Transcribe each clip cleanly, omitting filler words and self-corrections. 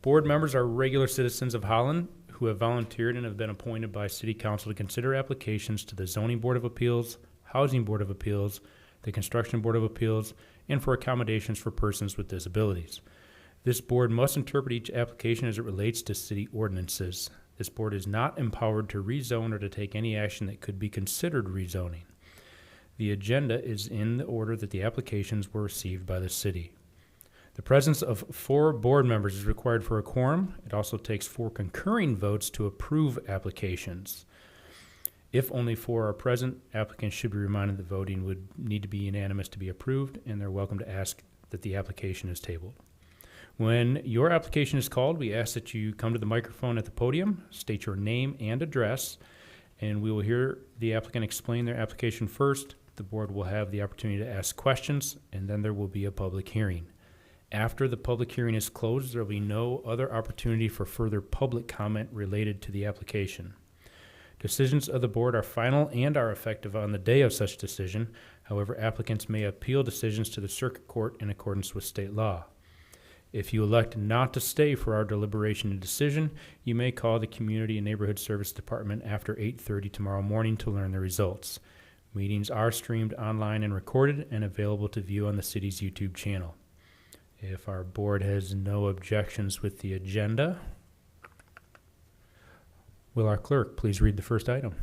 Board members are regular citizens of Holland who have volunteered and have been appointed by City Council to consider applications to the Zoning Board of Appeals, Housing Board of Appeals, the Construction Board of Appeals, and for accommodations for persons with disabilities. This board must interpret each application as it relates to city ordinances. This board is not empowered to rezone or to take any action that could be considered rezoning. The agenda is in the order that the applications were received by the city. The presence of 4 board members is required for a quorum. It also takes 4 concurring votes to approve applications. If only 4 are present, applicants should be reminded that voting would need to be unanimous to be approved, and they're welcome to ask that the application is tabled. When your application is called, we ask that you come to the microphone at the podium, state your name and address, and we will hear the applicant explain their application first. The board will have the opportunity to ask questions, and then there will be a public hearing. After the public hearing is closed, there will be no other opportunity for further public comment related to the application. Decisions of the board are final and are effective on the day of such decision. However, applicants may appeal decisions to the circuit court in accordance with state law. If you elect not to stay for our deliberation and decision, you may call the Community and Neighborhood Service Department after 8:30 tomorrow morning to learn the results. Meetings are streamed online and recorded and available to view on the city's YouTube channel. If our board has no objections with the agenda, will our clerk please read the first item?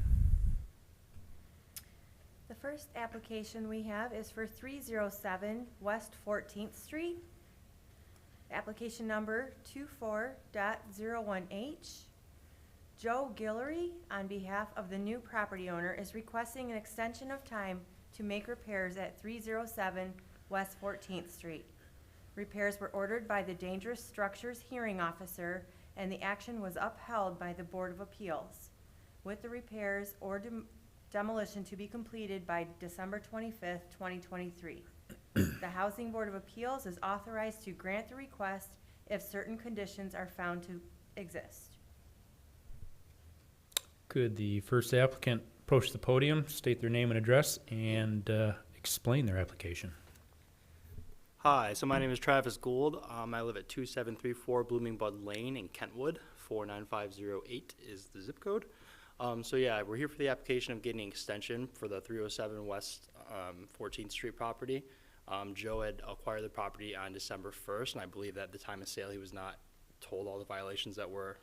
The first application we have is for 307 West 14th Street. Application number 24.01H. Joe Guillory, on behalf of the new property owner, is requesting an extension of time to make repairs at 307 West 14th Street. Repairs were ordered by the Dangerous Structures Hearing Officer, and the action was upheld by the Board of Appeals, with the repairs or demolition to be completed by December 25th, 2023. The Housing Board of Appeals is authorized to grant the request if certain conditions are found to exist. Could the first applicant approach the podium, state their name and address, and explain their application? Hi, so my name is Travis Gould. I live at 2734 Blooming Bud Lane in Kentwood. 49508 is the zip code. So yeah, we're here for the application of getting an extension for the 307 West 14th Street property. Joe had acquired the property on December 1st, and I believe that at the time of sale he was not told all the violations that were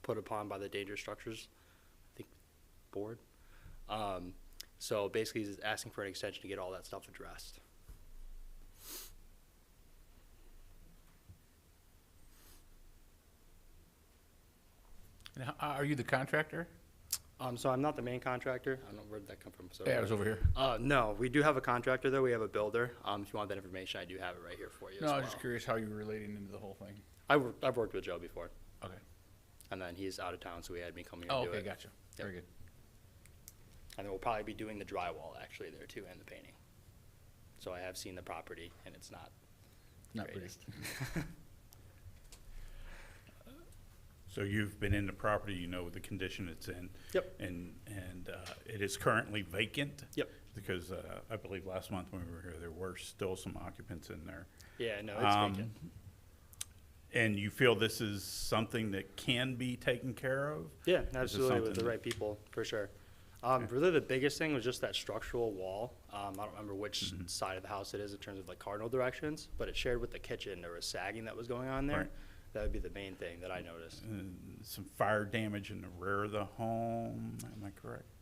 put upon by the Dangerous Structures, I think, board. So basically he's asking for an extension to get all that stuff addressed. And are you the contractor? So I'm not the main contractor. I don't know, where did that come from? So Yeah, it was over here. No, we do have a contractor though. We have a builder. If you want that information, I do have it right here for you. No, as I well. was just curious how you were relating into the whole thing. I've worked with Joe before, Okay. and then he's out of town, so he had me come here Oh, and do okay, it. gotcha. Yep. Very good. And then we'll probably be doing the drywall actually there too, and the painting. So I have seen the property, and it's not Not pretty. greatest. So you've been in the property, you know the condition it's in. Yep. And it is currently vacant? Yep. Because I believe last month when we were here, there were still some occupants in there. Yeah, no, it's vacant. And you feel this is something that can be taken care of? Yeah, This is absolutely, with the something- right people, for sure. Okay. Really the biggest thing was just that structural wall. I don't remember which side of the house it is in terms of like cardinal directions, but it shared with the kitchen. There was sagging that was going on there. Right. That would be the main thing that I noticed. Some fire damage in the rear of the home, am I correct?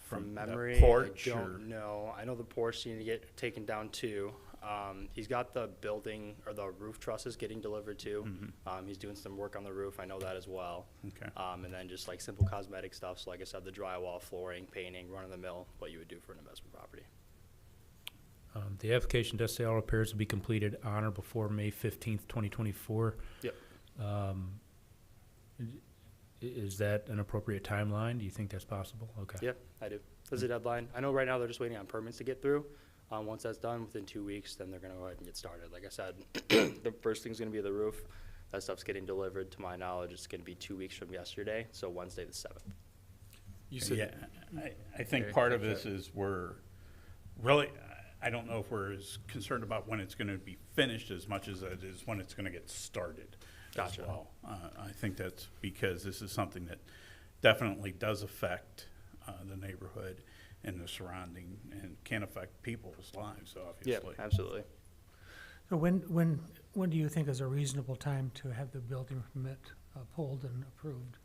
From the memory, porch I or- don't know. I know the porch needed to get taken down too. He's got the building or the roof trusses getting delivered too. He's doing some work on the roof. I know that as well. Okay. And then just like simple cosmetic stuff. So like I said, the drywall, flooring, painting, run of the mill, what you would do for an investment property. The application does say all repairs will be completed on or before May 15th, 2024. Yep. Is that an appropriate timeline? Do you think that's possible? Okay. Yep, I do. There's a deadline. I know right now they're just waiting on permits to get through. Once that's done, within 2 weeks, then they're gonna go ahead and get started. Like I said, the first thing's gonna be the roof. That stuff's getting delivered, to my knowledge. It's gonna be 2 weeks from yesterday, so Wednesday the 7th. You said, Yeah, I think Okay, part of okay. this is we're really, I don't know if we're as concerned about when it's gonna be finished as much as it is when it's gonna get started as Gotcha. well. I think that's because this is something that definitely does affect, the neighborhood and the surrounding, and can affect people's lives, Yeah, obviously. absolutely. So when do you think is a reasonable time to have the building permit pulled and approved,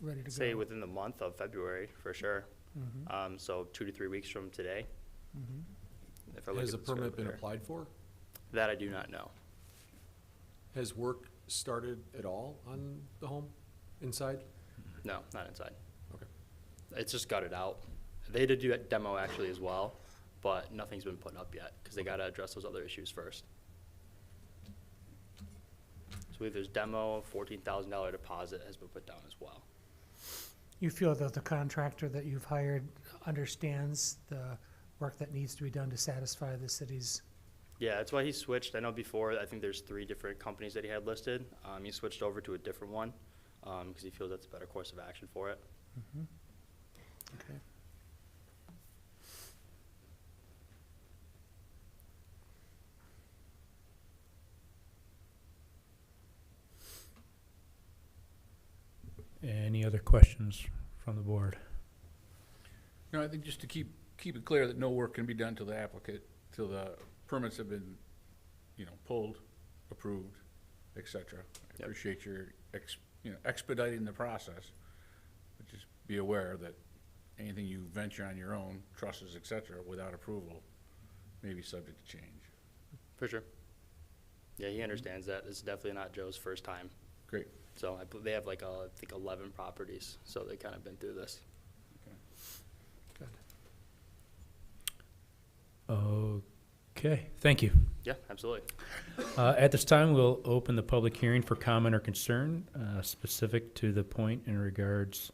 ready to go? Say within the month of February, for sure. Mhm, So 2 to 3 weeks from today. mhm. If I look Has the at scope permit been there. applied for? That I do not know. Has work started at all on the home inside? No, not inside. Okay. It's just gutted out. They did do a demo actually as well, but nothing's been put up yet because they got to address those other issues first. So we have there's demo, $14,000 deposit has been put down as well. You feel that the contractor that you've hired understands the work that needs to be done to satisfy the city's? Yeah, that's why he switched. I know before, I think there's 3 different companies that he had listed. He switched over to a different one because he feels that's a better course of action for it. Mhm. Okay. Any other questions from the board? No, I think just to keep it clear that no work can be done till till the permits have been, pulled, approved, et cetera. I Yep. appreciate your expediting the process, but just be aware that anything you venture on your own, trusses, et cetera, without approval, may be subject to change. For sure. Yeah, he understands that. It's definitely not Joe's first time. Great. So they have I think 11 properties, so they kind of been through this. Good. Okay, thank you. Yeah, absolutely. At this time, we'll open the public hearing for comment or concern, specific to the point in regards,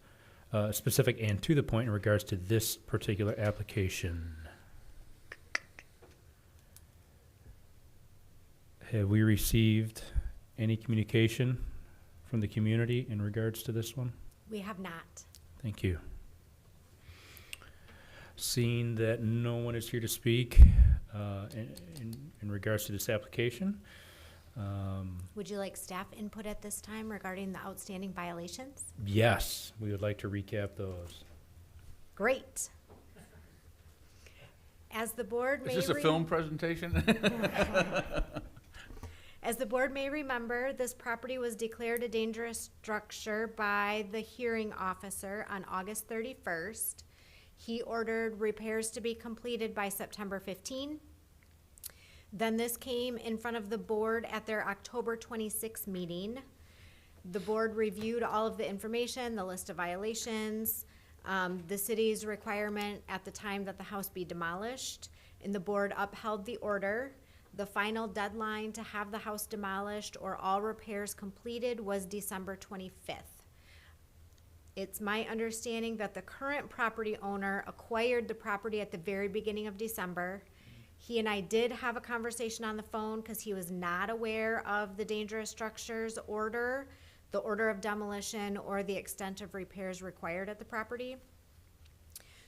specific and to the point in regards to this particular application. Have we received any communication from the community in regards to this one? We have not. Thank you. Seeing that no one is here to speak in regards to this application, Would you like staff input at this time regarding the outstanding violations? yes, we would like to recap those. Great. As the board may Is this a film presentation? As the board may remember, this property was declared a dangerous structure by the hearing officer on August 31st. He ordered repairs to be completed by September 15. Then this came in front of the board at their October 26th meeting. The board reviewed all of the information, the list of violations, the city's requirement at the time that the house be demolished, and the board upheld the order. The final deadline to have the house demolished or all repairs completed was December 25th. It's my understanding that the current property owner acquired the property at the very beginning of December. He and I did have a conversation on the phone because he was not aware of the dangerous structures order, the order of demolition, or the extent of repairs required at the property.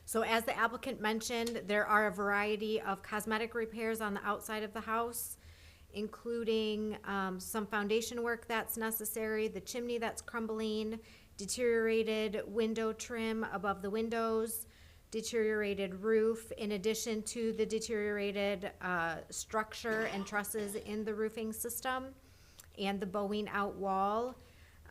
So as the applicant mentioned, there are a variety of cosmetic repairs on the outside of the house, including some foundation work that's necessary, the chimney that's crumbling, deteriorated window trim above the windows, deteriorated roof, in addition to the deteriorated structure and trusses in the roofing system, and the bowing out wall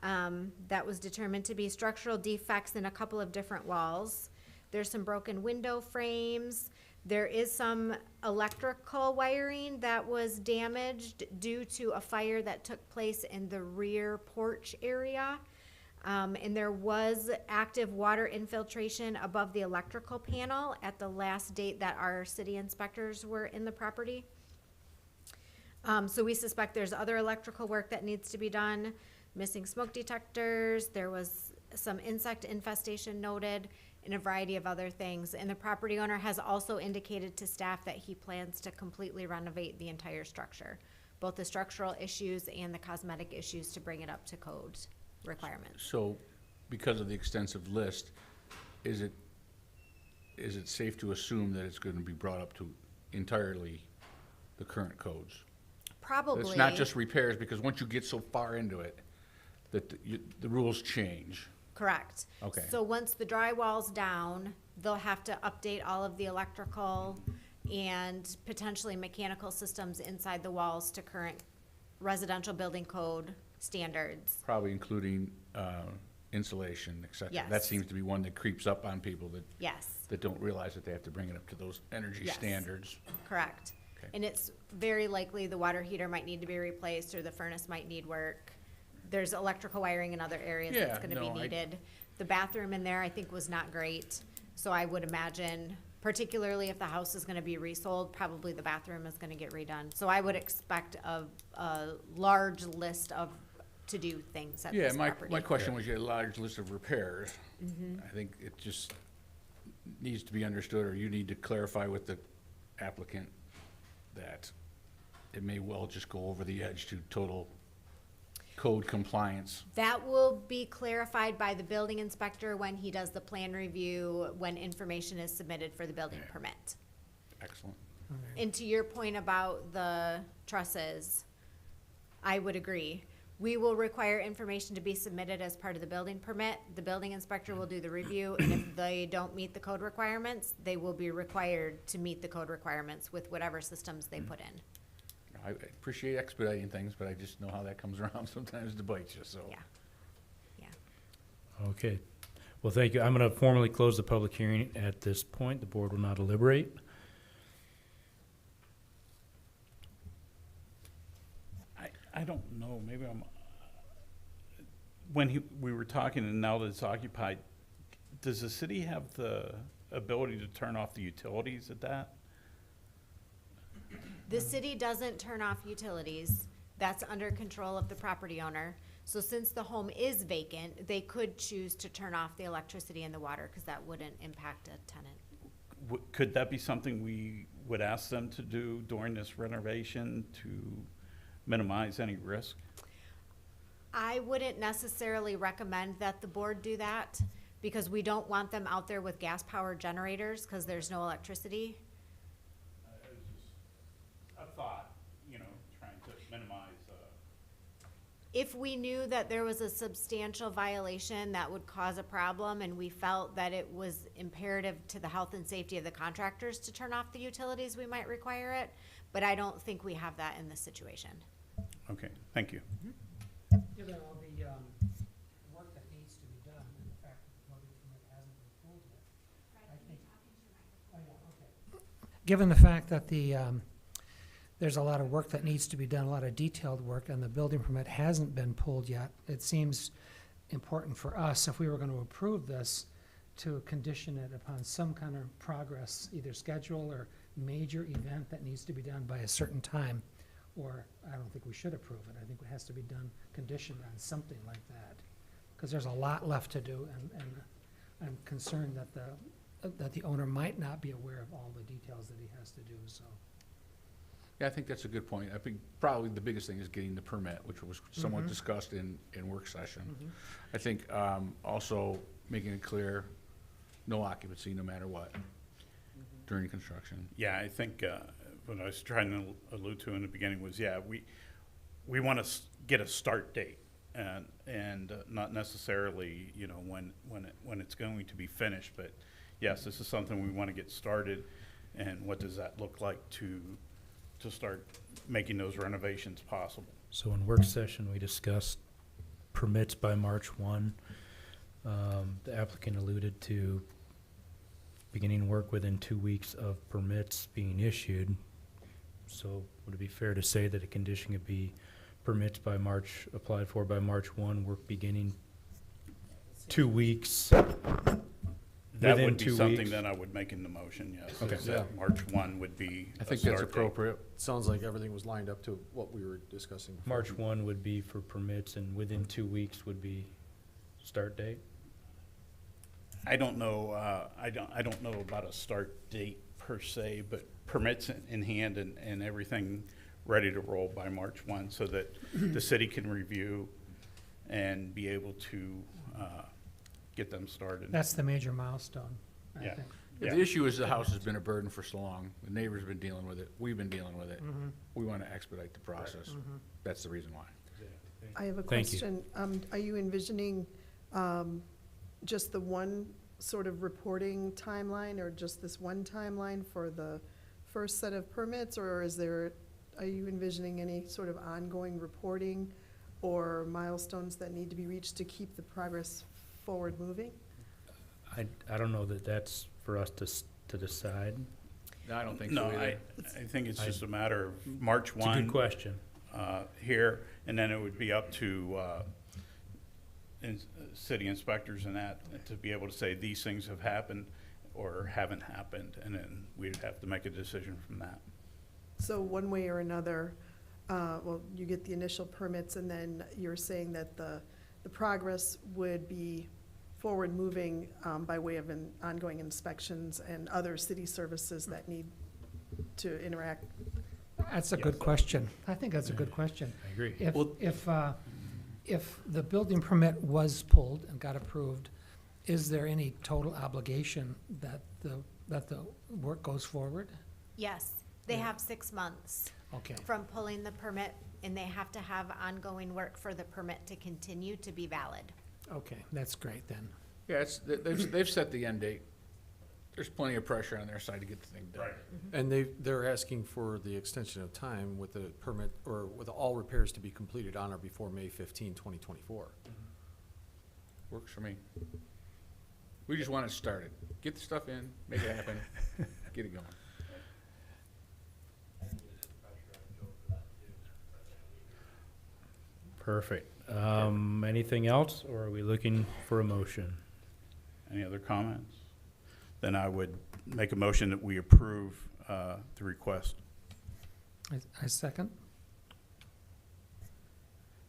that was determined to be structural defects in a couple of different walls. There's some broken window frames. There is some electrical wiring that was damaged due to a fire that took place in the rear porch area. And there was active water infiltration above the electrical panel at the last date that our city inspectors were in the property. So we suspect there's other electrical work that needs to be done, missing smoke detectors. There was some insect infestation noted, and a variety of other things. And the property owner has also indicated to staff that he plans to completely renovate the entire structure, both the structural issues and the cosmetic issues, to bring it up to code requirements. So, because of the extensive list, is it safe to assume that it's going to be brought up to entirely the current codes. Probably. It's not just repairs, because once you get so far into it, that the rules change. Correct. Okay. So once the drywall's down, they'll have to update all of the electrical and potentially mechanical systems inside the walls to current residential building code standards. Probably including insulation, et cetera. That Yes. seems to be one that creeps up on people Yes, that don't realize that they have to bring it up to those energy Yes. standards. correct. Okay. And it's very likely the water heater might need to be replaced or the furnace might need work. There's electrical wiring in other areas Yeah, that's gonna be no, I- needed. The bathroom in there, I think, was not great. So I would imagine, particularly if the house is gonna be resold, probably the bathroom is gonna get redone. So I would expect a large list of to-do things at Yeah, this my property. question was, you had a large list of repairs. I think it just needs to be understood, or you need to clarify with the applicant that it may well just go over the edge to total code compliance. That will be clarified by the building inspector when he does the plan review, when information is submitted for the building Yeah. permit. Excellent. And to your point about the trusses, I would agree. We will require information to be submitted as part of the building permit. The building inspector will do the review, and if they don't meet the code requirements, they will be required to meet the code requirements with whatever systems they put in. I appreciate expediting things, but I just know how that comes around sometimes to bite you, so. Yeah. Yeah. Okay. Well, thank you. I'm going to formally close the public hearing at this point. The board will not deliberate. I don't know, maybe I'm, we were talking and now that it's occupied, does the city have the ability to turn off the utilities at that? The city doesn't turn off utilities. That's under control of the property owner. So since the home is vacant, they could choose to turn off the electricity and the water, because that wouldn't impact a tenant. Could that be something we would ask them to do during this renovation to minimize any risk? I wouldn't necessarily recommend that the board do that, because we don't want them out there with gas-powered generators, because there's no electricity. It was just a thought, trying to minimize, If we knew that there was a substantial violation that would cause a problem, and we felt that it was imperative to the health and safety of the contractors to turn off the utilities, we might require it, but I don't think we have that in this situation. okay, thank you. Given all the work that needs to be done and the fact that the building permit hasn't been pulled yet, I think. Oh, yeah, okay. Given the fact that there's a lot of work that needs to be done, a lot of detailed work, and the building permit hasn't been pulled yet, it seems important for us, if we were gonna approve this, to condition it upon some kind of progress, either schedule or major event that needs to be done by a certain time. Or I don't think we should approve it. I think it has to be done, conditioned on something like that. Because there's a lot left to do, and I'm concerned that the owner might not be aware of all the details that he has to do, so. Yeah, I think that's a good point. I think probably the biggest thing is getting the permit, which was somewhat Mhm. discussed in work session. Mhm. I think also making it clear, no occupancy no matter what during construction. Yeah, I think what I was trying to allude to in the beginning was, yeah, we want to get a start date and not necessarily, when it's going to be finished. But yes, this is something we want to get started. And what does that look like to start making those renovations possible? So in work session, we discussed permits by March 1. The applicant alluded to beginning work within 2 weeks of permits being issued. So would it be fair to say that a condition could be permits by March, applied for by March 1, work beginning 2 weeks? That Within would be 2 something weeks? that I would make in the motion, yes. Okay. is that March 1 would be I a think that's start date. appropriate. Sounds like everything was lined up to what we were discussing before. March 1 would be for permits, and within 2 weeks would be start date? I don't know, I don't know about a start date per se, but permits in hand and everything ready to roll by March 1 so that the city can review and be able to get them started. That's the major milestone, I Yeah. think. Yeah. The issue is the house has been a burden for so long. The neighbor's been dealing with it. We've been dealing with it. We want to expedite the process. That's the reason why. I have a Thank you. question. Are you envisioning just the one sort of reporting timeline, or just this one timeline for the first set of permits? Or are you envisioning any sort of ongoing reporting or milestones that need to be reached to keep the progress forward moving? I don't know that that's for us to decide. No, I don't think No, so I either. think it's just a matter of March It's a good 1 question. here, and then it would be up to city inspectors and that to be able to say these things have happened or haven't happened, and then we'd have to make a decision from that. So one way or another, well, you get the initial permits, and then you're saying that the progress would be forward-moving by way of ongoing inspections and other city services that need to interact. That's a Yes. good question. I think that's a good question. I agree. If the building permit was pulled and got approved, is there any total obligation that the work goes forward? Yes, they have 6 months Okay, from pulling the permit, and they have to have ongoing work for the permit to continue to be valid. okay, that's great then. Yeah, they've set the end date. There's plenty of pressure on their side to get the thing done. And they're asking for the extension of time with the permit, or with all repairs to be completed on or before May 15, 2024. Works for me. We just want it started. Get the stuff in, make it happen, get it going. Perfect. Anything else, or are we looking for a motion? Any other comments? Then I would make a motion that we approve the request. I second.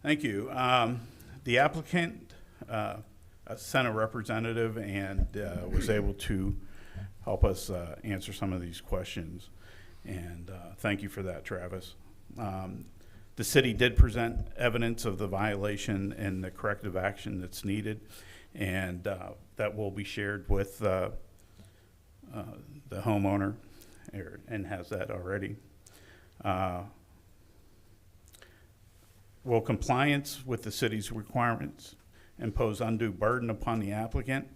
Thank you. The applicant sent a representative and was able to help us answer some of these questions. And thank you for that, Travis. The city did present evidence of the violation and the corrective action that's needed, and that will be shared with the homeowner, and has that already. Will compliance with the city's requirements impose undue burden upon the applicant?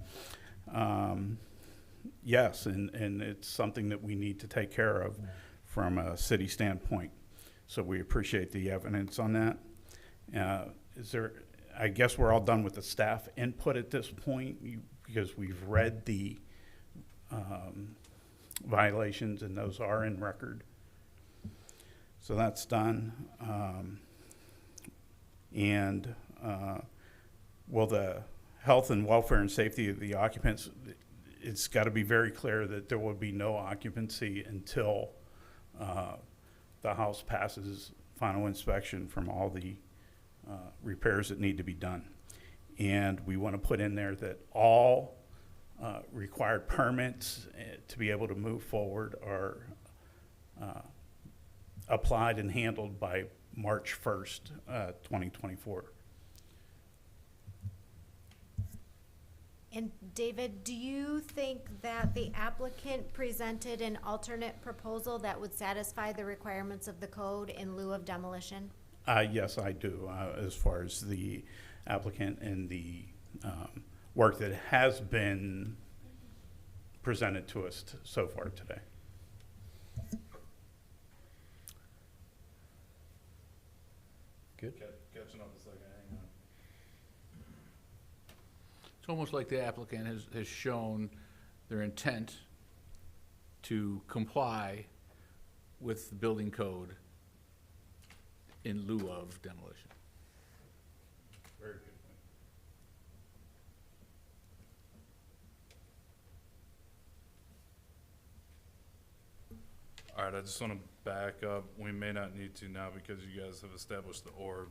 Yes, and it's something that we need to take care of from a city standpoint. So we appreciate the evidence on that. I guess we're all done with the staff input at this point, because we've read the violations, and those are in record. So that's done. Will the health and welfare and safety of the occupants, it's got to be very clear that there will be no occupancy until the house passes final inspection from all the repairs that need to be done. And we want to put in there that all required permits to be able to move forward are applied and handled by March 1st, 2024. And David, do you think that the applicant presented an alternate proposal that would satisfy the requirements of the code in lieu of demolition? Yes, I do, as far as the applicant and the work that has been presented to us so far today. Good. Catching up a second, hang on. It's almost like the applicant has shown their intent to comply with the building code in lieu of demolition. Very good point. All right, I just want to back up. We may not need to now because you guys have established the orb,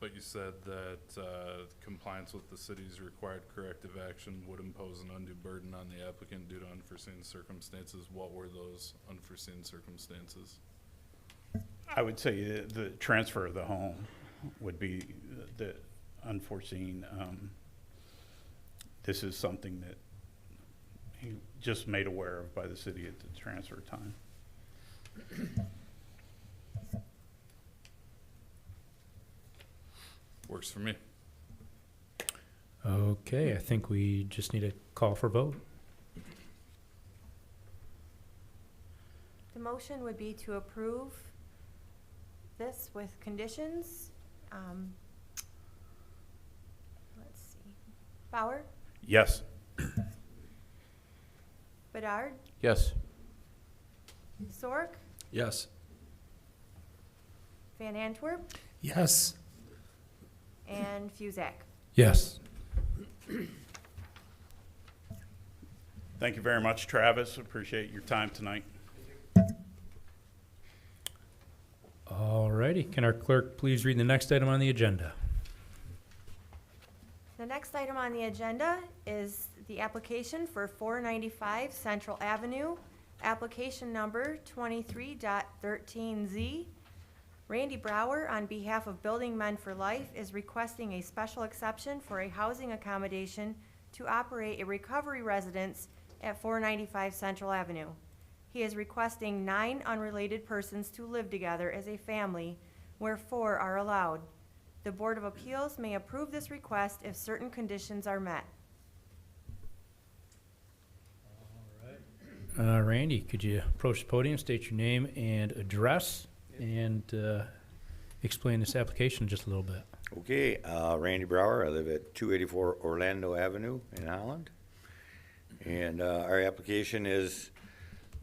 but you said that compliance with the city's required corrective action would impose an undue burden on the applicant due to unforeseen circumstances. What were those unforeseen circumstances? I would say the transfer of the home would be the unforeseen. This is something that just made aware of by the city at the transfer time. Works for me. Okay, I think we just need a call for vote. The motion would be to approve this with conditions. Let's see. Bauer, Yes. Bedard, Yes. Sork, Yes. Van Antwerp, Yes. and Fusak. Yes. Thank you very much, Travis. Appreciate your time tonight. Alrighty, can our clerk please read the next item on the agenda? The next item on the agenda is the application for 495 Central Avenue, application number 23.13Z. Randy Brower, on behalf of Building Men for Life, is requesting a special exception for a housing accommodation to operate a recovery residence at 495 Central Avenue. He is requesting 9 unrelated persons to live together as a family, where 4 are allowed. The Board of Appeals may approve this request if certain conditions are met. Randy, could you approach the podium, state your name and address, and explain this application just a little bit? Okay, Randy Brower. I live at 284 Orlando Avenue in Holland. And our application is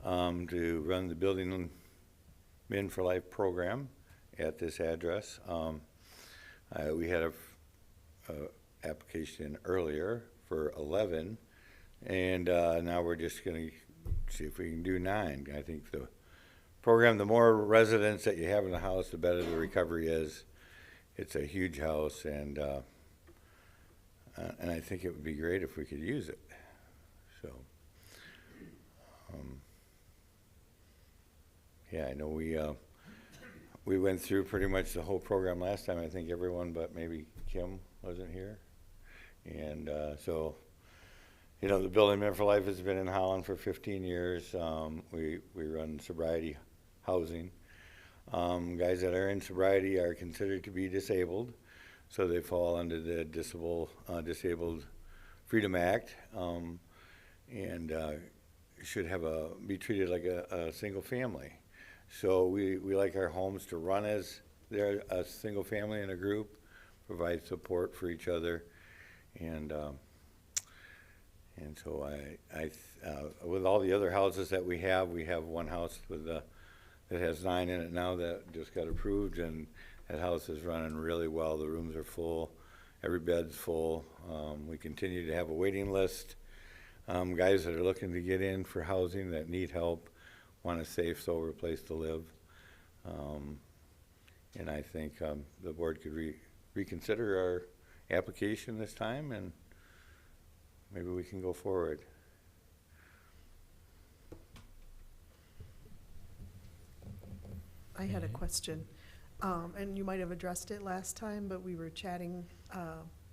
to run the Building Men for Life program at this address. We had a application earlier for 11, and now we're just going to see if we can do 9. I think the program, the more residents that you have in the house, the better the recovery is. It's a huge house, and I think it would be great if we could use it. So, yeah, I know we went through pretty much the whole program last time. I think everyone but maybe Kim wasn't here, and so. You know, the Building Men for Life has been in Holland for 15 years. We run sobriety housing. Guys that are in sobriety are considered to be disabled, so they fall under the Disabled Freedom Act, and should have be treated like a single family. So we like our homes to run as they're a single family in a group, provide support for each other, and so with all the other houses that we have one house that has 9 in it now that just got approved, and that house is running really well. The rooms are full, every bed's full. We continue to have a waiting list. Guys that are looking to get in for housing that need help, want a safe, sober place to live. And I think the board could reconsider our application this time, and maybe we can go forward. I had a question, and you might have addressed it last time, but we were chatting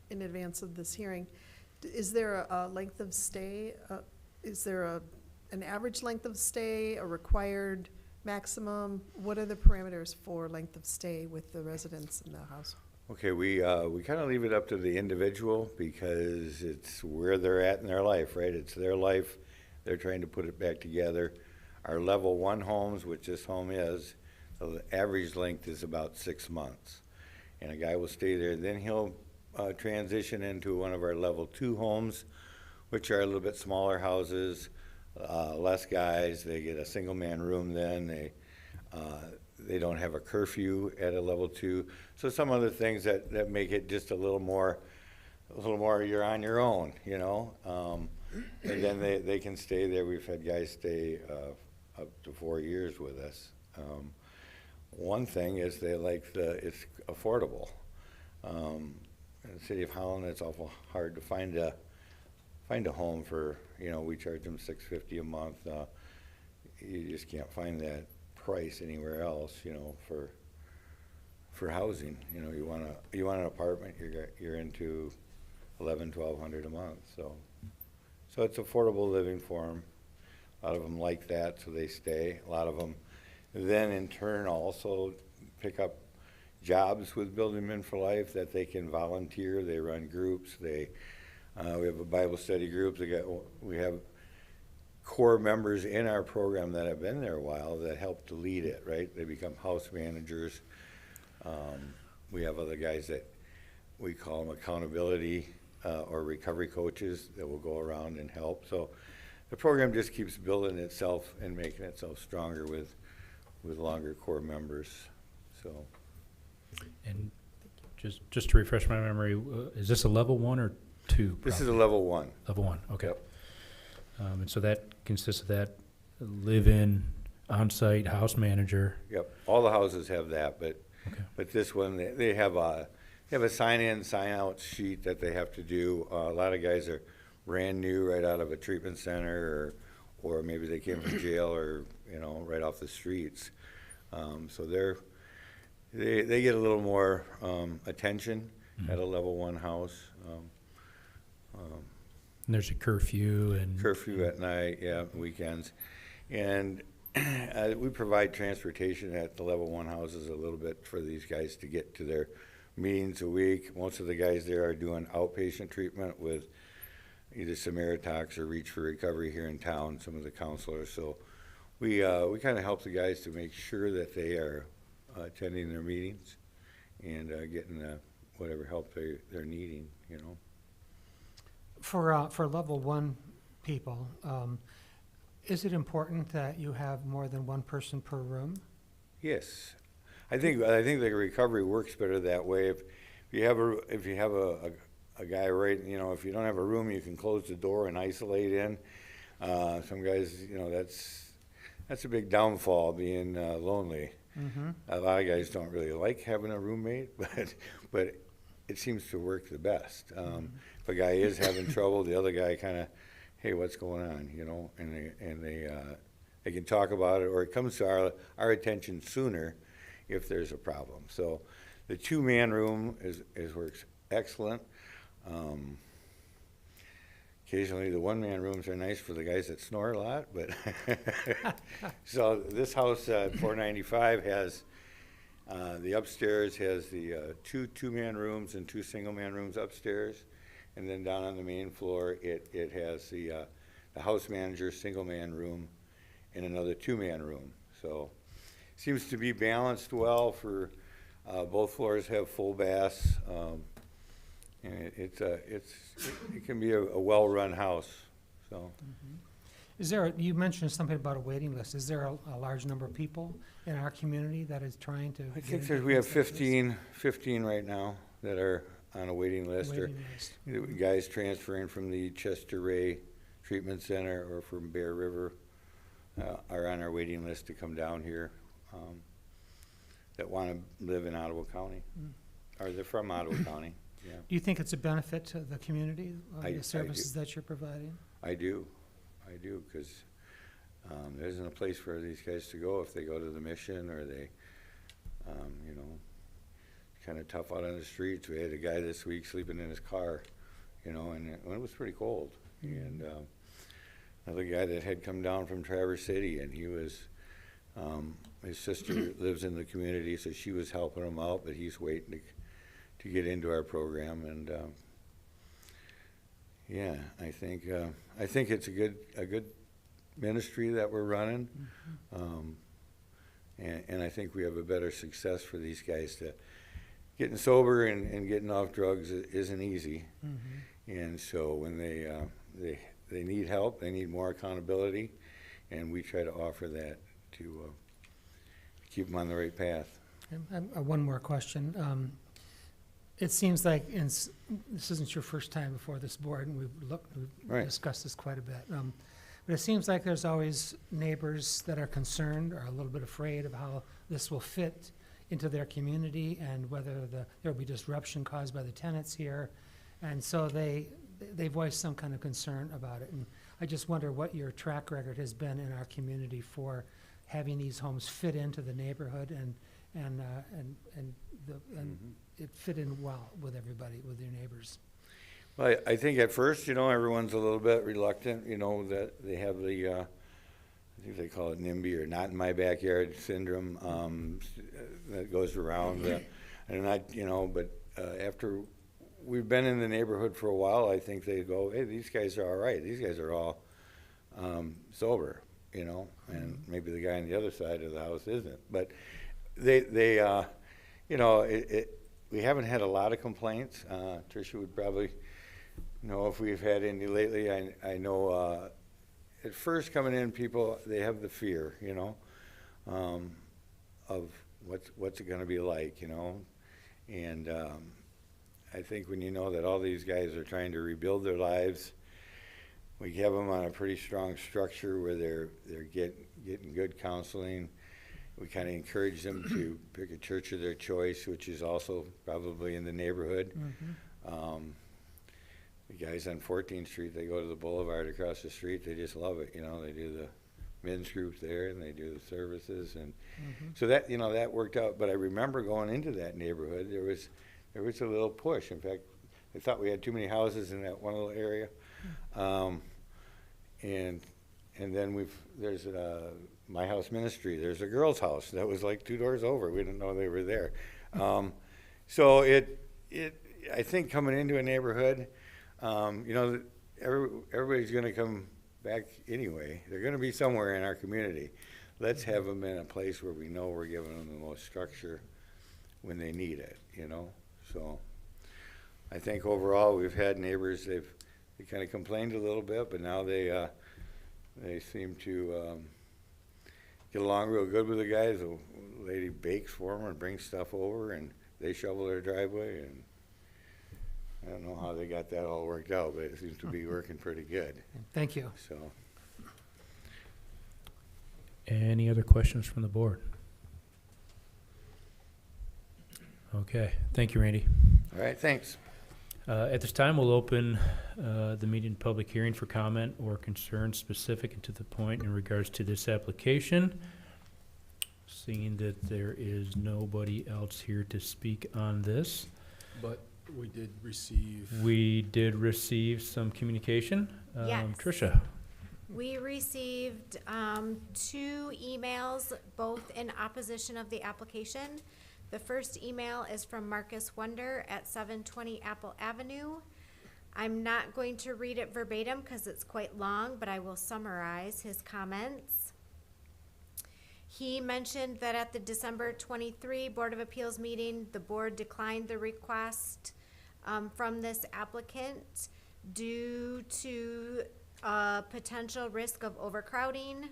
in advance of this hearing. Is there a length of stay? Is there an average length of stay, a required maximum? What are the parameters for length of stay with the residents in the house? Okay, we kind of leave it up to the individual because it's where they're at in their life, right? It's their life. They're trying to put it back together. Our level 1 homes, which this home is, so the average length is about 6 months. And a guy will stay there. Then he'll transition into one of our level 2 homes, which are a little bit smaller houses, less guys. They get a single man room then. They don't have a curfew at a level 2. So some other things that make it just a little more you're on your own, you know. And then they can stay there. We've had guys stay up to 4 years with us. One thing is they like it's affordable. In the city of Holland, it's awful hard to find a home for, you know, we charge them $650 a month. You just can't find that price anywhere else, you know, for housing. You know, you want an apartment, you're into $1,100-1,200 a month. So So it's affordable living for them. A lot of them like that, so they stay. A lot of them then in turn also pick up jobs with Building Men for Life that they can volunteer. They run groups. We have a Bible study group. We have core members in our program that have been there a while that help to lead it, right? They become house managers. We have other guys that we call them accountability or recovery coaches that will go around and help. So the program just keeps building itself and making itself stronger with longer core members. So And just to refresh my memory, is this a level 1 or 2? this is a level 1. Level 1, okay. Yep. And so that consists of that live-in, on-site house manager. Yep, all the houses have that, but Okay. but this one, they have a sign-in, sign-out sheet that they have to do. A lot of guys are brand new right out of a treatment center, or maybe they came from jail, or right off the streets. So they get a little more attention at a level 1 house. And there's a curfew and. Curfew at night, yeah, weekends. And we provide transportation at the level 1 houses a little bit for these guys to get to their meetings a week. Most of the guys there are doing outpatient treatment with either Samaritox or Reach for Recovery here in town, some of the counselors. So we kind of help the guys to make sure that they are attending their meetings and getting whatever help they're needing, For level 1 people, is it important that you have more than one person per room? Yes, I think the recovery works better that way. If you have a guy right, if you don't have a room, you can close the door and isolate in. Some guys, that's a big downfall, being lonely. Mm-hmm. A lot of guys don't really like having a roommate, but it seems to work the best. If a guy is having trouble, the other guy kind of, hey, what's going on, and they can talk about it, or it comes to our attention sooner if there's a problem. So the 2-man room works excellent. Occasionally the 1-man rooms are nice for the guys that snore a lot, but so this house at 495 has the upstairs has the two-man rooms and 2 single-man rooms upstairs, and then down on the main floor it has the house manager single-man room and another 2-man room. So seems to be balanced well. For both floors have full baths, and it can be a well-run house. So You mentioned something about a waiting list. Is there a large number of people in our community that is trying to? I think we have 15 right now that are on a waiting list. Guys transferring from the Chester Ray Treatment Center or from Bear River are on our waiting list to come down here, that want to live in Ottawa County, or they're from Ottawa County. Yeah, Do you think it's a benefit to the community, I the services that you're providing? I do, because there isn't a place for these guys to go if they go to the mission, or they, kind of tough out on the streets. We had a guy this week sleeping in his car, and it was pretty cold. And another guy that had come down from Traverse City, and he was, his sister lives in the community, so she was helping him out, but he's waiting to get into our program. And yeah, I think it's a good ministry that we're running, and I think we have a better success for these guys. To getting sober and getting off drugs isn't easy, and so when they need help, they need more accountability, and we try to offer that to keep them on the right path. One more question. It seems like this isn't your first time before this board, and we've Right. discussed this quite a bit. But it seems like there's always neighbors that are concerned or a little bit afraid of how this will fit into their community and whether there will be disruption caused by the tenants here. And so they voice some kind of concern about it. And I just wonder what your track record has been in our community for having these homes fit into the neighborhood and it fit in well with everybody, with your neighbors. I think at first, everyone's a little bit reluctant, that they have the, I think they call it NIMBY or not in my backyard syndrome, that goes around. And but after we've been in the neighborhood for a while, I think they go, hey, these guys are all right. These guys are all sober, and maybe the guy on the other side of the house isn't. But we haven't had a lot of complaints. Tricia would probably know if we've had any lately. I know at first coming in, people, they have the fear, of what's it going to be like, and I think when you know that all these guys are trying to rebuild their lives, we have them on a pretty strong structure where they're getting good counseling. We kind of encourage them to pick a church of their choice, which is also probably in the neighborhood. The guys on 14th Street, they go to the boulevard across the street. They just love it. They do the men's group there and they do the services. And so that, that worked out. But I remember going into that neighborhood, there was a little push. In fact, they thought we had too many houses in that one little area. And then there's My House Ministry. There's a girls' house that was like 2 doors over. We didn't know they were there. So I think coming into a neighborhood, everybody's going to come back anyway. They're going to be somewhere in our community. Let's have them in a place where we know we're giving them the most structure when they need it, So I think overall we've had neighbors, they kind of complained a little bit, but now they seem to get along real good with the guys. The lady bakes for them and brings stuff over, and they shovel their driveway, and I don't know how they got that all worked out, but it seems to be working pretty good. Thank you. So, Any other questions from the board? Okay, thank you, Randy. all right, thanks. At this time, we'll open the meeting public hearing for comment or concern specific and to the point in regards to this application. Seeing that there is nobody else here to speak on this. But we did receive. We did receive some communication. Yes. Tricia. We received 2 emails, both in opposition of the application. The first email is from Marcus Wonder at 720 Apple Avenue. I'm not going to read it verbatim because it's quite long, but I will summarize his comments. He mentioned that at the December 23 Board of Appeals meeting, the board declined the request from this applicant due to potential risk of overcrowding,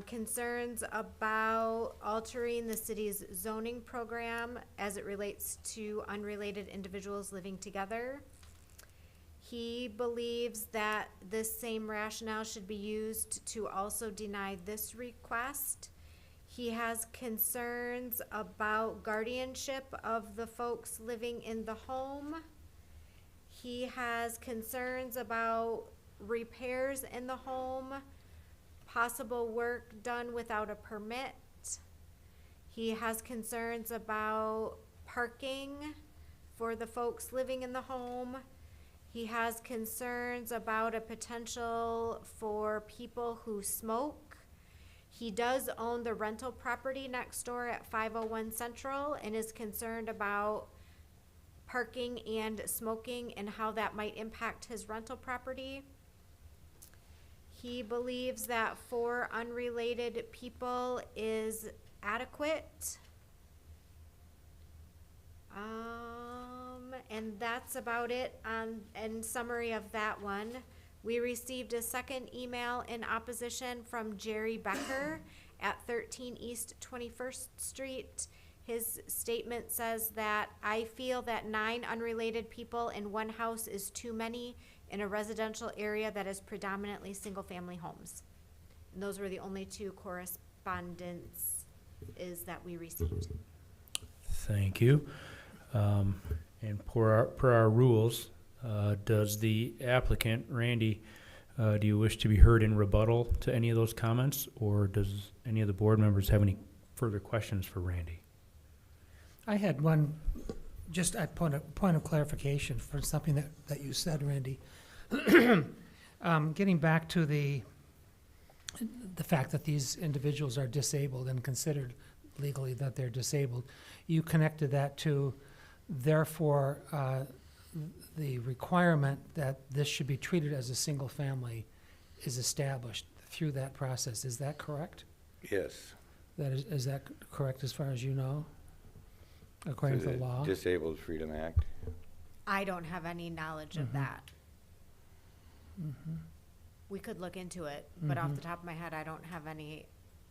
concerns about altering the city's zoning program as it relates to unrelated individuals living together. He believes that this same rationale should be used to also deny this request. He has concerns about guardianship of the folks living in the home. He has concerns about repairs in the home, possible work done without a permit. He has concerns about parking for the folks living in the home. He has concerns about a potential for people who smoke. He does own the rental property next door at 501 Central and is concerned about parking and smoking and how that might impact his rental property. He believes that 4 unrelated people is adequate. And that's about it in summary of that one. We received a second email in opposition from Jerry Becker at 13 East 21st Street. His statement says that I feel that 9 unrelated people in one house is too many in a residential area that is predominantly single-family homes. And those were the only 2 correspondence that we received. Thank you. And per our rules, does the applicant, Randy, do you wish to be heard in rebuttal to any of those comments, or does any of the board members have any further questions for Randy? I had one just a point of clarification for something that you said, Randy. Getting back to the fact that these individuals are disabled and considered legally that they're disabled, you connected that to, therefore, the requirement that this should be treated as a single family is established through that process. Is that correct? Yes. Is that correct as far as you know? According to the law? Disabled Freedom Act. I don't have any knowledge of that. We could look into it, but off the top of my head, I don't have any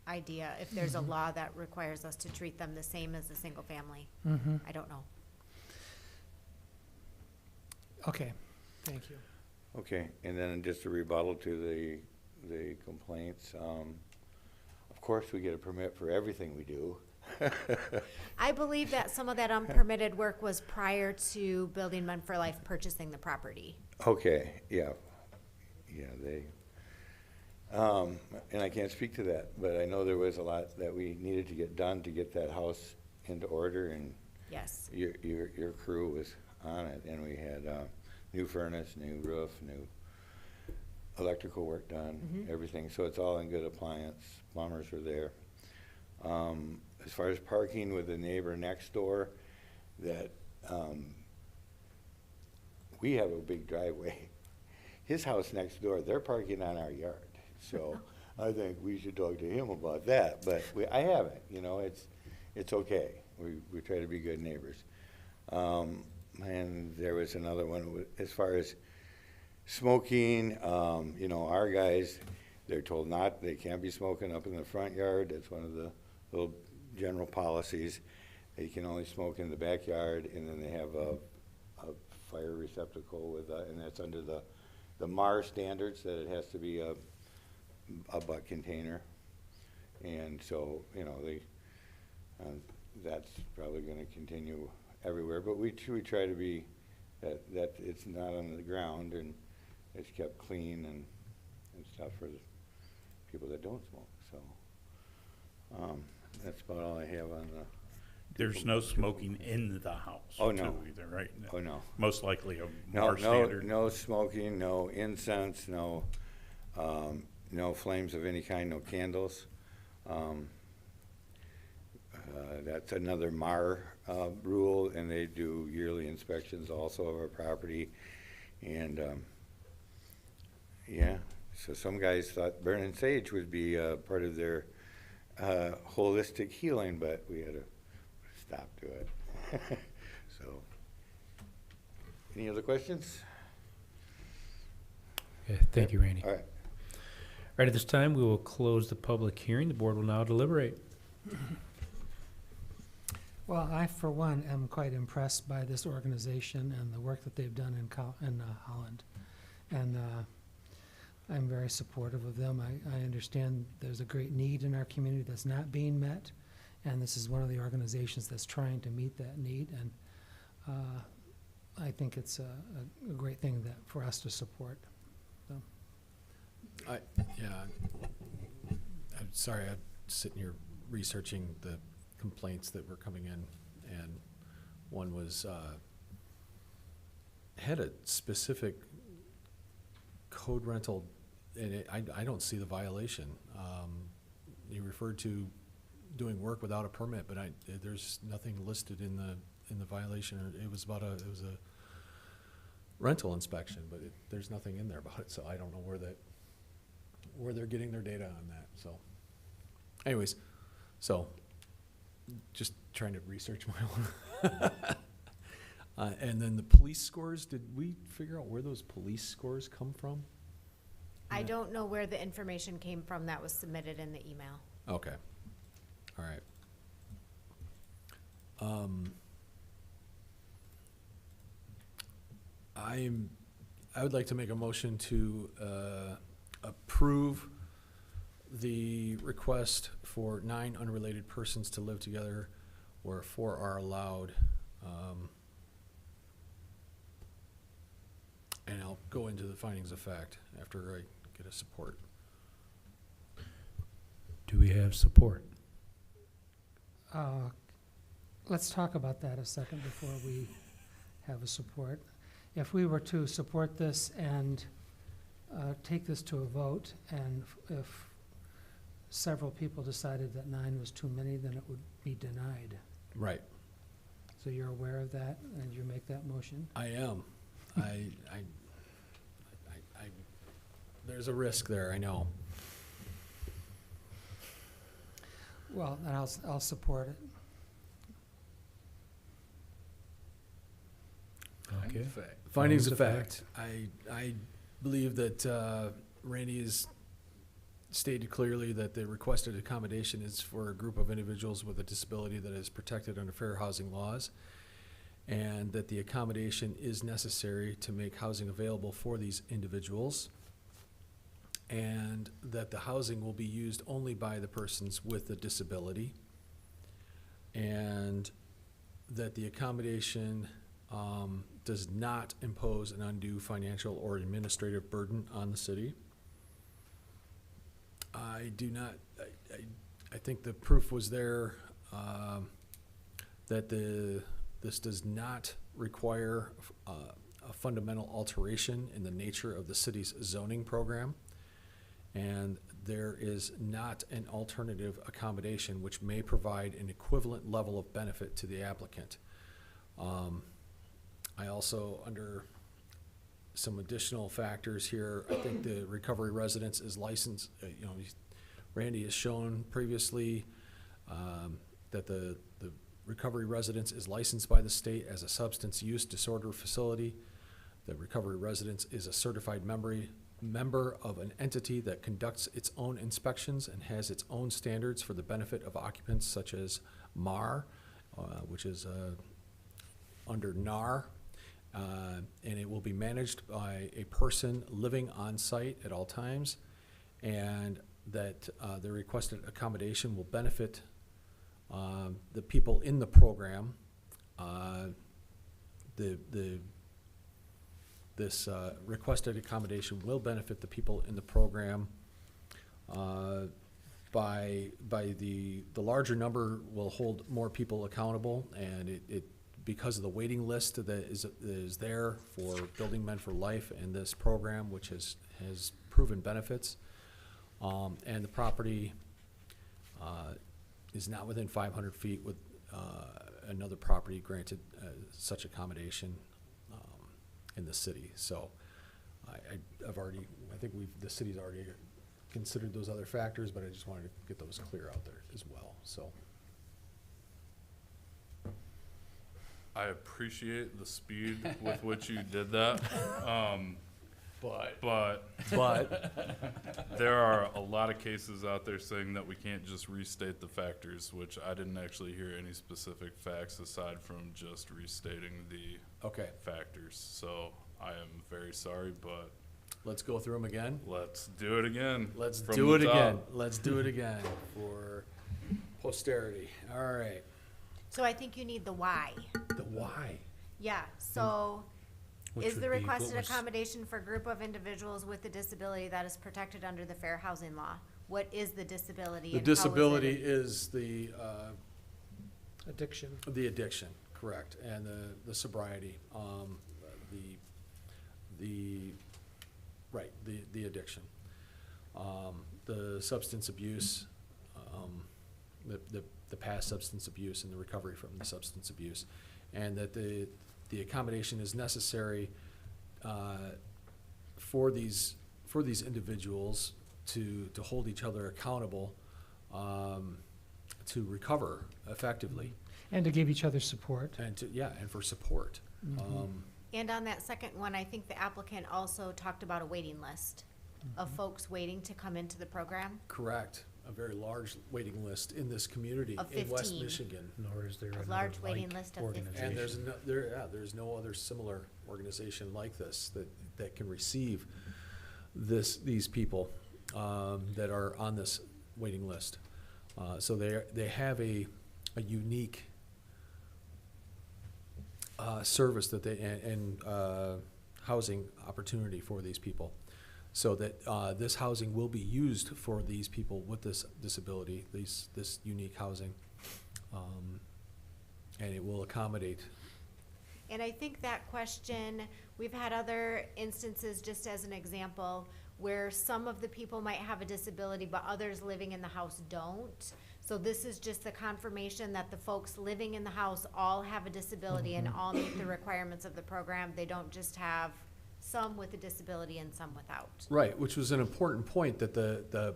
idea if there's a law that requires us to treat them the same as a single family. I don't know. Okay, thank you. Okay, and then just a rebuttal to the complaints. Of course, we get a permit for everything we do. I believe that some of that unpermitted work was prior to Building Men for Life purchasing the property. Okay, yeah, they, and I can't speak to that, but I know there was a lot that we needed to get done to get that house into order, and Yes. your crew was on it, and we had, new furnace, new roof, new electrical work done, everything, so it's all in good appliance, plumbers were there. As far as parking with the neighbor next door, that, we have a big driveway. His house next door, they're parking on our yard, so I think we should talk to him about that, but I haven't, it's okay. We try to be good neighbors. And there was another one, as far as smoking, our guys, they're told they can't be smoking up in the front yard. That's one of the little general policies. They can only smoke in the backyard, and then they have a fire receptacle with, and that's under the MAR standards, that it has to be a butt container. And so, that's probably gonna continue everywhere, but we try to be, that it's not on the ground, and it's kept clean and stuff for the people that don't smoke, so. That's about all I have on the. There's no smoking in the house. Oh, no. too, either, right? Oh, no. Most likely a No, MAR no, standard. no smoking, no incense, no flames of any kind, no candles. That's another MAR rule, and they do yearly inspections also of our property. And, so some guys thought burning sage would be part of their holistic healing, but we had to stop to it. So, any other questions? Okay, thank you, Randy. All right. Right at this time, we will close the public hearing. The board will now deliberate. Well, I, for one, am quite impressed by this organization and the work that they've done in Holland. And I'm very supportive of them. I understand there's a great need in our community that's not being met, and this is one of the organizations that's trying to meet that need. And I think it's a great thing for us to support. So. I'm sorry, I'm sitting here researching the complaints that were coming in, and one was, had a specific code rental, and I don't see the violation. You referred to doing work without a permit, but there's nothing listed in the violation. It was a rental inspection, but there's nothing in there about it, so I don't know where they're getting their data on that. So, anyways, just trying to research my own. And then the police scores, did we figure out where those police scores come from? I don't know where the information came from that was submitted in the email. Okay, all right. I would like to make a motion to approve the request for 9 unrelated persons to live together where 4 are allowed. And I'll go into the findings of fact after I get a support. Do we have support? let's talk about that a second before we have a support. If we were to support this and take this to a vote, and if several people decided that 9 was too many, then it would be denied. Right. So you're aware of that, and you make that motion? I am. I, there's a risk there, I know. Well, then I'll support it. Okay. Findings of fact. I believe that Randy has stated clearly that the requested accommodation is for a group of individuals with a disability that is protected under fair housing laws, and that the accommodation is necessary to make housing available for these individuals, and that the housing will be used only by the persons with the disability, and that the accommodation does not impose an undue financial or administrative burden on the city. I do not, I think the proof was there that this does not require a fundamental alteration in the nature of the city's zoning program, and there is not an alternative accommodation which may provide an equivalent level of benefit to the applicant. I also, under some additional factors here, I think the recovery residence is licensed, Randy has shown previously that the recovery residence is licensed by the state as a substance use disorder facility. The recovery residence is a certified member of an entity that conducts its own inspections and has its own standards for the benefit of occupants, such as MAR, which is under NAR. And it will be managed by a person living on site at all times, and that the requested accommodation will benefit the people in the program. This requested accommodation will benefit the people in the program by the larger number will hold more people accountable, and it because of the waiting list that is there for Building Men for Life and this program, which has proven benefits, and the property is not within 500 feet with another property granted such accommodation in the city. So I think the city's already considered those other factors, but I just wanted to get those clear out there as well. So. I appreciate the speed with which you did that. But there are a lot of cases out there saying that we can't just restate the factors, which I didn't actually hear any specific facts aside from just restating the factors. So I am very sorry, but Let's go through them again. let's do it again. Let's from do the it again. top. Let's do it again for posterity. All right. So I think you need the why. The why. Yeah, so Which is would the be requested what was- accommodation for a group of individuals with a disability that is protected under the fair housing law? What is the disability? The and how is it- disability is Addiction. the addiction, correct, and the sobriety, the addiction. The substance abuse, the past substance abuse and the recovery from the substance abuse, and that the accommodation is necessary for these individuals to hold each other accountable to recover effectively, And to give each other support. and for support. And on that second one, I think the applicant also talked about a waiting list of folks waiting to come into the program. Correct. A very large waiting list in this community Of in West 15. Michigan. Nor is there A another large waiting like list of 15. organization. And there's no other similar organization like this that can receive these people that are on this waiting list. So they have a unique service that and housing opportunity for these people. So that this housing will be used for these people with this disability, this unique housing. And it will accommodate. And I think that question, we've had other instances, just as an example, where some of the people might have a disability, but others living in the house don't. So this is just the confirmation that the folks living in the house all have a disability and all meet the requirements of the program. They don't just have some with a disability and some without. Right, which was an important point, that the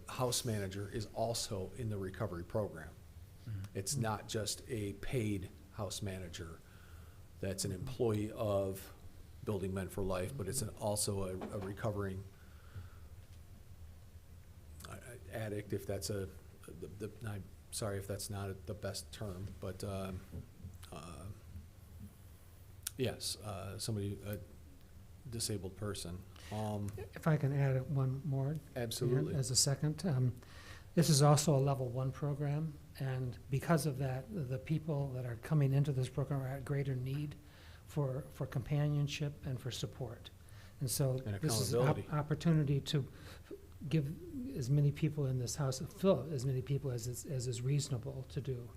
house manager is also in the recovery program. It's not just a paid house manager that's an employee of Building Men for Life, but it's also a recovering addict, if that's I'm sorry if that's not the best term, but yes, somebody, a disabled person. If I can add one more. Absolutely. As a second, this is also a level 1 program, and because of that, the people that are coming into this program are at greater need for companionship and for support. And so And this is accountability. opportunity to give as many people in this house, fill as many people as is reasonable to do.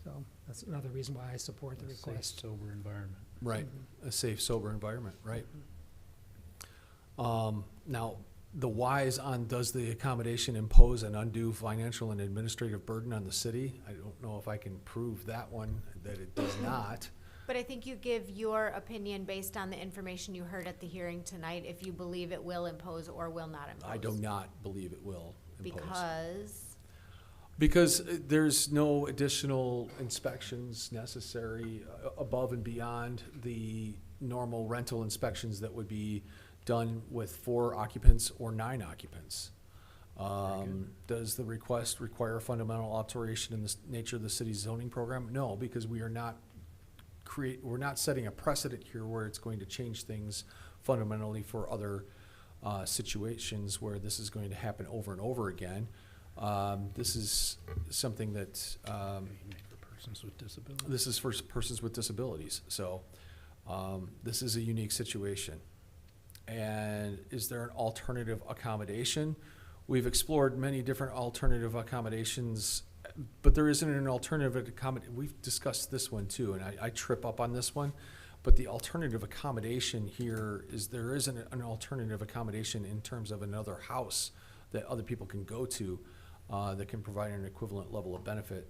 So that's another reason why I support the A safe, request. sober environment. Right, a safe, sober environment, right. Now, the whys on does the accommodation impose an undue financial and administrative burden on the city? I don't know if I can prove that one, that it does not. But I think you give your opinion based on the information you heard at the hearing tonight, if you believe it will impose or will not impose. I do not believe it will impose. Because, Because there's no additional inspections necessary above and beyond the normal rental inspections that would be done with 4 occupants or 9 occupants. Does the request require a fundamental alteration in the nature of the city's zoning program? No, because we're not setting a precedent here where it's going to change things fundamentally for other situations where this is going to happen over and over again. This is something that, For persons with disabilities. this is for persons with disabilities, so, this is a unique situation. And is there an alternative accommodation? We've explored many different alternative accommodations, but there isn't an alternative accommodation. We've discussed this one too, and I trip up on this one. But the alternative accommodation here is there isn't an alternative accommodation in terms of another house that other people can go to that can provide an equivalent level of benefit.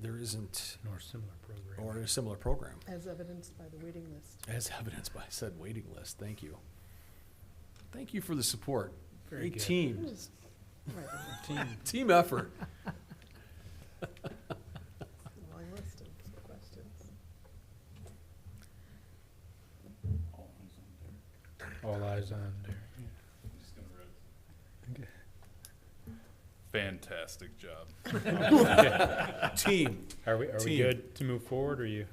There isn't, Or similar program. or a similar program, As evidenced by the waiting list. as evidenced by said waiting list. Thank you. Thank you for the support. Very Great good. team. Just right, Team effort. long list of questions. All eyes on there. Fantastic job. Team. Are we Team. good to move forward, or you?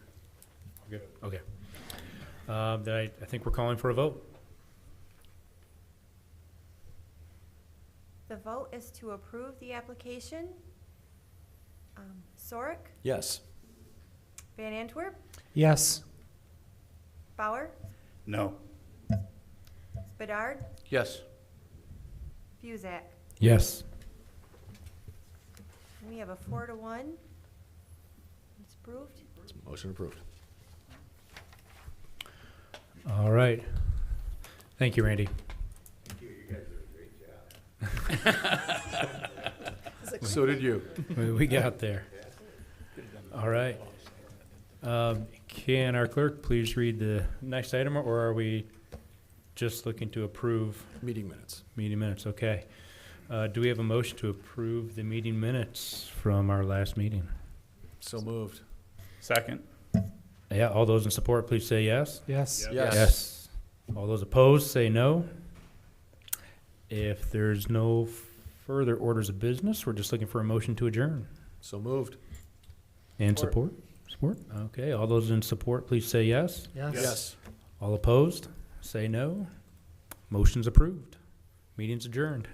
Good, okay. Then I think we're calling for a vote. The vote is to approve the application. Sorek, Yes. Van Antwerp, Yes. Bauer, No. Bedard, Yes. Buzak. Yes. We have a 4-1. It's approved. Motion approved. All right. Thank you, Randy. So did you. We got there. All right. Can our clerk please read the next item, or are we just looking to approve Meeting minutes. meeting minutes? Okay. Do we have a motion to approve the meeting minutes from our last meeting? So moved. Second? Yeah, all those in support, please say yes. Yes. Yes. All those opposed, say no. If there's no further orders of business, we're just looking for a motion to adjourn. So moved. And support? Support? Okay, all those in support, please say yes. Yes. Yes. All opposed, say no. Motion's approved. Meeting's adjourned.